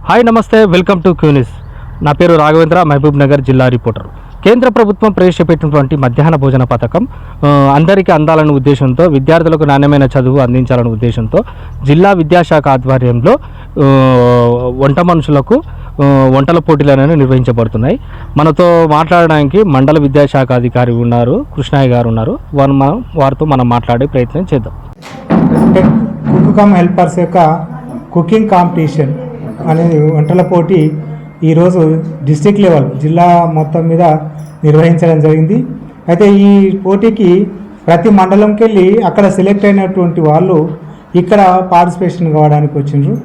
Hi నమస్తే, welcome to క్యూనిస్. నా పేరు రాఘవేంద్ర, మహబూబ్ నగర్ జిల్లా రిపోర్టర్. కేంద్ర ప్రభుత్వం ప్రవేశపెట్టినటువంటి మధ్యాహ్న భోజన పథకం అందరికీ అందాలనే ఉద్దేశంతో, విద్యార్థులకు నాణ్యమైన చదువు అందించాలనే ఉద్దేశంతో జిల్లా విద్యాశాఖ ఆధ్వర్యంలో వంట మనుషులకు వంటల పోటీలను నిర్వహించబడుతున్నాయి. మనతో మాట్లాడడానికి మండల విద్యాశాఖ అధికారి ఉన్నారు, కృష్ణయ్య గారు ఉన్నారు. వారితో మనం మాట్లాడే ప్రయత్నం చేద్దాం. కుక్ కమ్ హెల్పర్స్ యొక్క కుకింగ్ కాంపిటీషన్ అనేది వంటల పోటీ ఈరోజు డిస్ట్రిక్ట్ లెవెల్ జిల్లా మొత్తం మీద నిర్వహించడం జరిగింది. అయితే ఈ పోటీకి ప్రతి మండలంకి వెళ్ళి అక్కడ సెలెక్ట్ అయినటువంటి వాళ్ళు ఇక్కడ పార్టిసిపేషన్ కావడానికి వచ్చిండ్రు.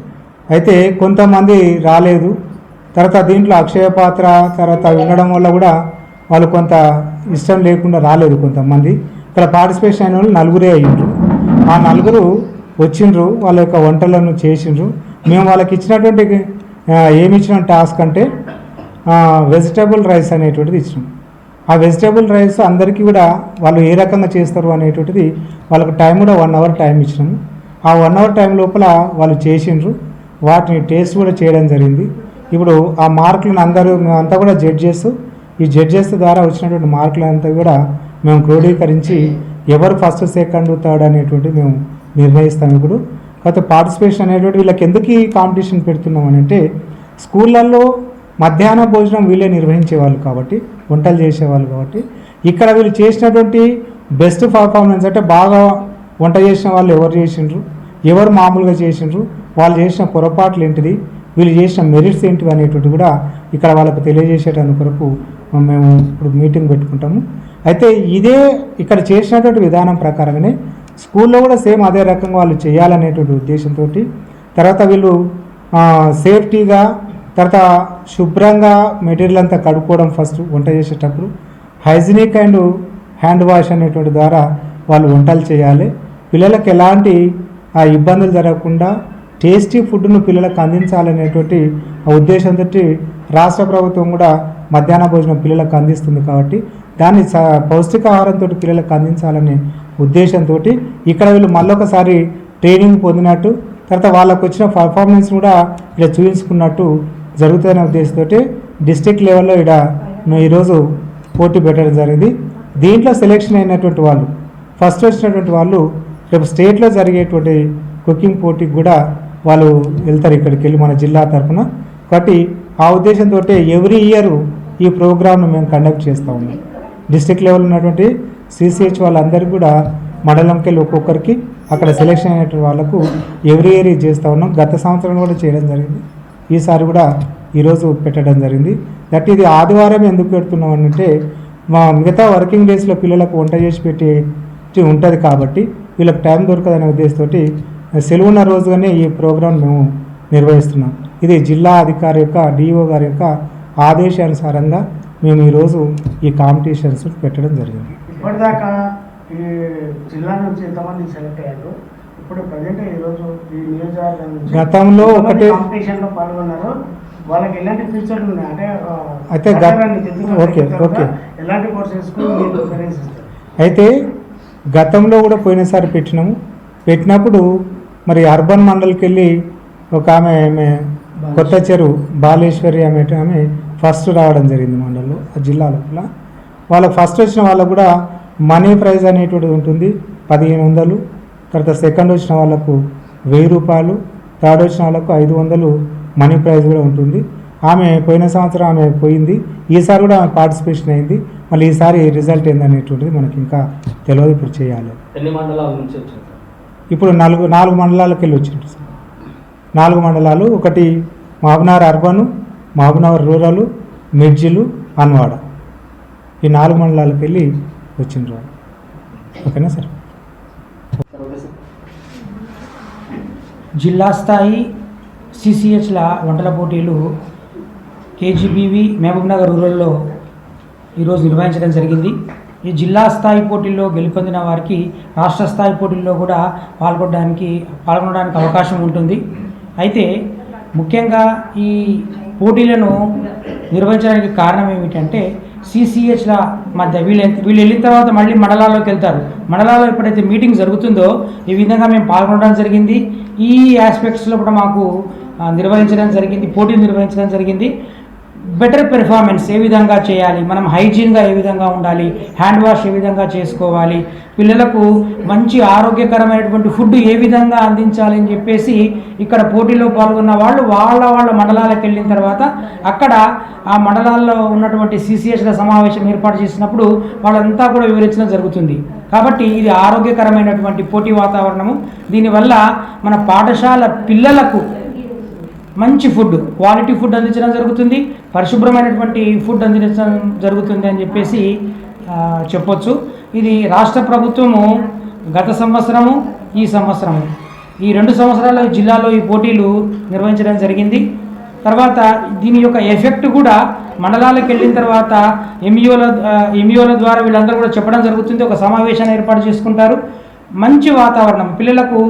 అయితే కొంతమంది రాలేదు. తర్వాత దీంట్లో అక్షయ పాత్ర తర్వాత వినడం వల్ల కూడా వాళ్ళు కొంత ఇష్టం లేకుండా రాలేదు. కొంతమంది ఇక్కడ పార్టిసిపేషన్ అయిన వాళ్ళు నలుగురే అయ్యిండ్రు. ఆ నలుగురు వచ్చిండ్రు, వాళ్ళ యొక్క వంటలను చేసిండ్రు. మేము వాళ్ళకి ఇచ్చినటువంటి ఏమి ఇచ్చిన టాస్క్ అంటే వెజిటేబుల్ రైస్ అనేటువంటిది ఇచ్చినాం. ఆ వెజిటేబుల్ రైస్ అందరికీ కూడా వాళ్ళు ఏ రకంగా చేస్తారు అనేటువంటిది వాళ్ళకి టైం కూడా 1 అవర్ టైం ఇచ్చినాము. ఆ 1 అవర్ టైం లోపల వాళ్ళు చేసిండ్రు, వాటిని టేస్ట్ కూడా చేయడం జరిగింది. ఇప్పుడు ఆ మార్కులను మేమంతా కూడా జడ్జెస్, ఈ జడ్జెస్ ద్వారా వచ్చినటువంటి మార్కులంతా కూడా మేము క్రోడీకరించి ఎవరు ఫస్ట్ సెకండ్ థర్డ్ అనేటువంటి మేము నిర్ణయిస్తాం. ఇప్పుడు కాకపోతే పార్టిసిపేషన్ అనేటువంటి వీళ్ళకి ఎందుకు ఈ కాంపిటీషన్ పెడుతున్నాం అని అంటే, స్కూళ్ళల్లో మధ్యాహ్న భోజనం వీళ్ళే నిర్వహించేవాళ్ళు కాబట్టి, వంటలు చేసేవాళ్ళు కాబట్టి, ఇక్కడ వీళ్ళు చేసినటువంటి బెస్ట్ పర్ఫార్మెన్స్ అంటే బాగా వంట చేసిన వాళ్ళు ఎవరు చేసిండ్రు, ఎవరు మామూలుగా చేసిండ్రు, వాళ్ళు చేసిన పొరపాట్లు ఏంటిది, వీళ్ళు చేసిన మెరిట్స్ ఏంటివి అనేటువంటి కూడా ఇక్కడ వాళ్ళకు తెలియజేసేటానికి కొరకు మేము ఇప్పుడు మీటింగ్ పెట్టుకుంటాము. అయితే ఇదే ఇక్కడ చేసినటువంటి విధానం ప్రకారంగానే స్కూల్లో కూడా సేమ్ అదే రకంగా వాళ్ళు చేయాలనేటువంటి ఉద్దేశంతో, తర్వాత వీళ్ళు సేఫ్టీగా, తర్వాత శుభ్రంగా మెటీరియల్ అంతా కడుక్కోవడం ఫస్ట్ వంట చేసేటప్పుడు, హైజీనిక్ అండ్ హ్యాండ్ వాష్ అనేటువంటి ద్వారా వాళ్ళు వంటలు చేయాలి. పిల్లలకు ఎలాంటి ఇబ్బందులు జరగకుండా టేస్టీ ఫుడ్ను పిల్లలకు అందించాలనేటువంటి ఉద్దేశంతో రాష్ట్ర ప్రభుత్వం కూడా మధ్యాహ్న భోజనం పిల్లలకు అందిస్తుంది. కాబట్టి దాన్ని పౌష్టికాహారంతో పిల్లలకు అందించాలనే ఉద్దేశంతో ఇక్కడ వీళ్ళు మళ్ళొకసారి ట్రైనింగ్ పొందినట్టు, తర్వాత వాళ్ళకు వచ్చిన పర్ఫార్మెన్స్ కూడా ఇక్కడ చూపించుకున్నట్టు జరుగుతున్న ఉద్దేశంతో డిస్ట్రిక్ట్ లెవెల్లో ఇక్కడ మేము ఈరోజు పోటీ పెట్టడం జరిగింది. దీంట్లో సెలెక్షన్ అయినటువంటి వాళ్ళు, ఫస్ట్ వచ్చినటువంటి వాళ్ళు రేపు స్టేట్లో జరిగేటువంటి కుకింగ్ పోటీకి కూడా వాళ్ళు వెళ్తారు ఇక్కడికి వెళ్ళి మన జిల్లా తరఫున. కాబట్టి ఆ ఉద్దేశంతో ఎవ్రీ ఇయర్ ఈ ప్రోగ్రామ్ను మేము కండక్ట్ చేస్తూ ఉన్నాం. డిస్ట్రిక్ట్ లెవెల్ ఉన్నటువంటి సిసిహెచ్ వాళ్ళందరికీ కూడా మండలంకి వెళ్ళి ఒక్కొక్కరికి అక్కడ సెలెక్షన్ అయినటువంటి వాళ్ళకు ఎవ్రీ ఇయర్ ఇది చేస్తూ ఉన్నాం. గత సంవత్సరం కూడా చేయడం జరిగింది, ఈసారి కూడా ఈరోజు పెట్టడం జరిగింది. దట్ ఇది ఆదివారం ఎందుకు పెడుతున్నాం అంటే, మా మిగతా వర్కింగ్ డేస్లో పిల్లలకు వంట చేసి పెట్టి ఉంటుంది కాబట్టి వీళ్ళకి టైం దొరకదనే ఉద్దేశంతో సెలవున్న రోజుగానే ఈ ప్రోగ్రాం మేము నిర్వహిస్తున్నాం. ఇది జిల్లా అధికారి యొక్క డిఓ గారి యొక్క ఆదేశానుసారంగా మేము ఈరోజు ఈ కాంపిటీషన్స్ పెట్టడం జరిగింది. ఇప్పటిదాకా ఈ జిల్లా నుంచి ఎంతమంది సెలెక్ట్ అయ్యారు? ఇప్పుడు ప్రజెంట్ ఈరోజు ఈ నియోజకవర్గం నుంచి గతంలో ఒకటి కాంపిటీషన్లో పాల్గొన్నారు, వాళ్ళకి ఎలాంటి ఫ్యూచర్లు ఉన్నాయి అంటే అయితే ఓకే ఎలాంటి కోర్సెస్కు మీరు ప్రిఫరెన్స్ ఇస్తారు? అయితే గతంలో కూడా పోయినసారి పెట్టినప్పుడు మరి అర్బన్ మండలికి వెళ్ళి ఒక ఆమె కొత్త చెరువు బాలేశ్వరి ఆమె ఫస్ట్ రావడం జరిగింది మండలంలో, ఆ జిల్లా లోపల. వాళ్ళకి ఫస్ట్ వచ్చిన వాళ్ళకు కూడా మనీ ప్రైజ్ అనేటువంటిది ఉంటుంది 1500, తర్వాత సెకండ్ వచ్చిన వాళ్ళకు 1000 రూపాయలు, థర్డ్ వచ్చిన వాళ్ళకు 500 మనీ ప్రైజ్ కూడా ఉంటుంది. ఆమె పోయిన సంవత్సరం ఆమె పోయింది, ఈసారి కూడా ఆమె పార్టిసిపేషన్ అయింది. మళ్ళీ ఈసారి రిజల్ట్ ఏందనేటువంటిది మనకి ఇంకా తెలియదు. ఇప్పుడు చేయాలి. ఎన్ని మండలాల నుంచి వచ్చింది? ఇప్పుడు 4 మండలాలకు వెళ్ళి వచ్చింది సార్. 4 మండలాలు, ఒకటి మహబూబ్నగర్ అర్బను, మహబూబ్నగర్ రూరల్, మిర్జిలు, అన్వాడ, ఈ 4 మండలాలకు వెళ్ళి వచ్చిండ్రు. ఓకేనా సార్? జిల్లా స్థాయి సిసిహెచ్ల వంటల పోటీలు కేజీబీవి మహబూబ్నగర్ రూరల్లో ఈరోజు నిర్వహించడం జరిగింది. ఈ జిల్లా స్థాయి పోటీల్లో గెలుపొందిన వారికి రాష్ట్ర స్థాయి పోటీల్లో కూడా పాల్గొనడానికి అవకాశం ఉంటుంది. అయితే ముఖ్యంగా ఈ పోటీలను నిర్వహించడానికి కారణం ఏమిటంటే, సిసిహెచ్ల మధ్య వీళ్ళు వెళ్ళిన తర్వాత మళ్ళీ మండలాల్లోకి వెళ్తారు. మండలాల్లో ఎప్పుడైతే మీటింగ్ జరుగుతుందో ఈ విధంగా మేము పాల్గొనడం జరిగింది. ఈ ఆస్పెక్ట్స్లో కూడా మాకు నిర్వహించడం జరిగింది, పోటీలు నిర్వహించడం జరిగింది. బెటర్ పెర్ఫార్మెన్స్ ఏ విధంగా చేయాలి, మనం హైజీన్గా ఏ విధంగా ఉండాలి, హ్యాండ్ వాష్ ఏ విధంగా చేసుకోవాలి, పిల్లలకు మంచి ఆరోగ్యకరమైనటువంటి ఫుడ్ ఏ విధంగా అందించాలి అని చెప్పేసి ఇక్కడ పోటీలో పాల్గొన్న వాళ్ళు వాళ్ళ మండలాలకు వెళ్ళిన తర్వాత అక్కడ ఆ మండలాల్లో ఉన్నటువంటి సిసిహెచ్ల సమావేశం ఏర్పాటు చేసినప్పుడు వాళ్ళంతా కూడా వివరించడం జరుగుతుంది. కాబట్టి ఇది ఆరోగ్యకరమైనటువంటి పోటీ వాతావరణము. దీనివల్ల మన పాఠశాల పిల్లలకు మంచి ఫుడ్, క్వాలిటీ ఫుడ్ అందించడం జరుగుతుంది, పరిశుభ్రమైనటువంటి ఫుడ్ అందించడం జరుగుతుంది అని చెప్పేసి చెప్పొచ్చు. ఇది రాష్ట్ర ప్రభుత్వము గత సంవత్సరము, ఈ సంవత్సరము, ఈ 2 సంవత్సరాల జిల్లాలో ఈ పోటీలు నిర్వహించడం జరిగింది. తర్వాత దీని యొక్క ఎఫెక్ట్ కూడా మండలాలకు వెళ్ళిన తర్వాత ఎంఈఓల ద్వారా వీళ్ళందరూ కూడా చెప్పడం జరుగుతుంది. ఒక సమావేశాన్ని ఏర్పాటు చేసుకుంటారు. మంచి వాతావరణం, పిల్లలకు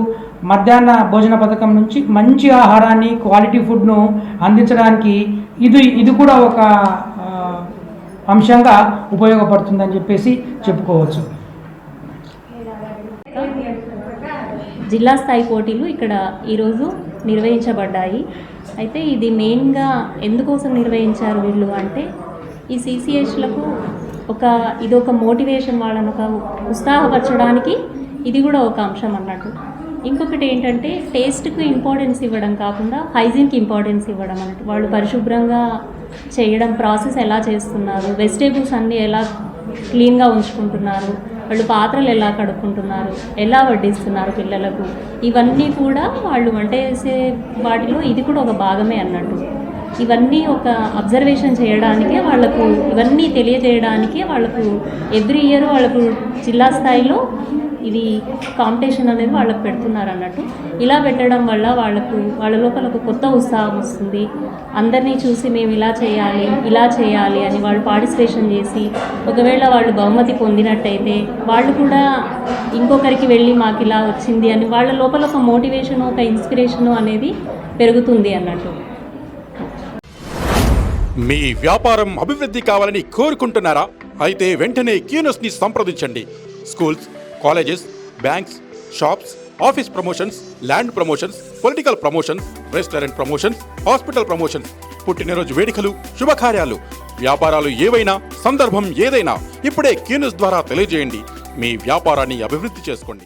మధ్యాహ్న భోజన పథకం నుంచి మంచి ఆహారాన్ని, క్వాలిటీ ఫుడ్ను అందించడానికి ఇది కూడా ఒక అంశంగా ఉపయోగపడుతుందని చెప్పేసి చెప్పుకోవచ్చు. జిల్లా స్థాయి పోటీలు ఇక్కడ ఈరోజు నిర్వహించబడ్డాయి. అయితే ఇది మెయిన్గా ఎందుకోసం నిర్వహించారు వీళ్ళు అంటే, ఈ సిసిహెచ్లకు ఇదొక మోటివేషన్, వాళ్ళని ఒక ఉత్సాహపరచడానికి ఇది కూడా ఒక అంశం అన్నట్టు. ఇంకొకటి ఏంటంటే టేస్ట్కి ఇంపార్టెన్స్ ఇవ్వడం కాకుండా హైజీన్కి ఇంపార్టెన్స్ ఇవ్వడం అన్నట్టు. వాళ్ళు పరిశుభ్రంగా చేయడం, ప్రాసెస్ ఎలా చేస్తున్నారు, వెజిటేబుల్స్ అన్నీ ఎలా క్లీన్గా ఉంచుకుంటున్నారు, వాళ్ళు పాత్రలు ఎలా కడుక్కుంటున్నారు, ఎలా వడ్డిస్తున్నారు పిల్లలకు, ఇవన్నీ కూడా వాళ్ళు వంట చేసే వాటిలో ఇది కూడా ఒక భాగమే అన్నట్టు. ఇవన్నీ ఒక అబ్జర్వేషన్ చేయడానికే, వాళ్ళకు ఇవన్నీ తెలియజేయడానికే వాళ్ళకు ఎవ్రీ ఇయర్ వాళ్ళకు జిల్లా స్థాయిలో ఇది కాంపిటీషన్ అనేది వాళ్ళకు పెడుతున్నారు అన్నట్టు. ఇలా పెట్టడం వల్ల వాళ్ళ లోపల ఒక కొత్త ఉత్సాహం వస్తుంది. అందరినీ చూసి మేము ఇలా చేయాలి అని వాళ్ళు పార్టిసిపేషన్ చేసి ఒకవేళ వాళ్ళు బహుమతి పొందినట్టయితే వాళ్ళు కూడా ఇంకొకరికి వెళ్ళి మాకు ఇలా వచ్చింది అని వాళ్ళ లోపల ఒక మోటివేషను, ఒక ఇన్స్పిరేషను అనేది పెరుగుతుంది అన్నట్టు. మీ వ్యాపారం అభివృద్ధి కావాలని కోరుకుంటున్నారా? అయితే వెంటనే క్యూనస్ని సంప్రదించండి. Schools, colleges, banks, shops, office promotions, land promotions, political promotions, restaurant promotions, hospital promotions, పుట్టినరోజు వేడుకలు, శుభకార్యాలు, వ్యాపారాలు ఏవైనా, సందర్భం ఏదైనా ఇప్పుడే క్యూనస్ ద్వారా తెలియజేయండి. మీ వ్యాపారాన్ని అభివృద్ధి చేసుకోండి.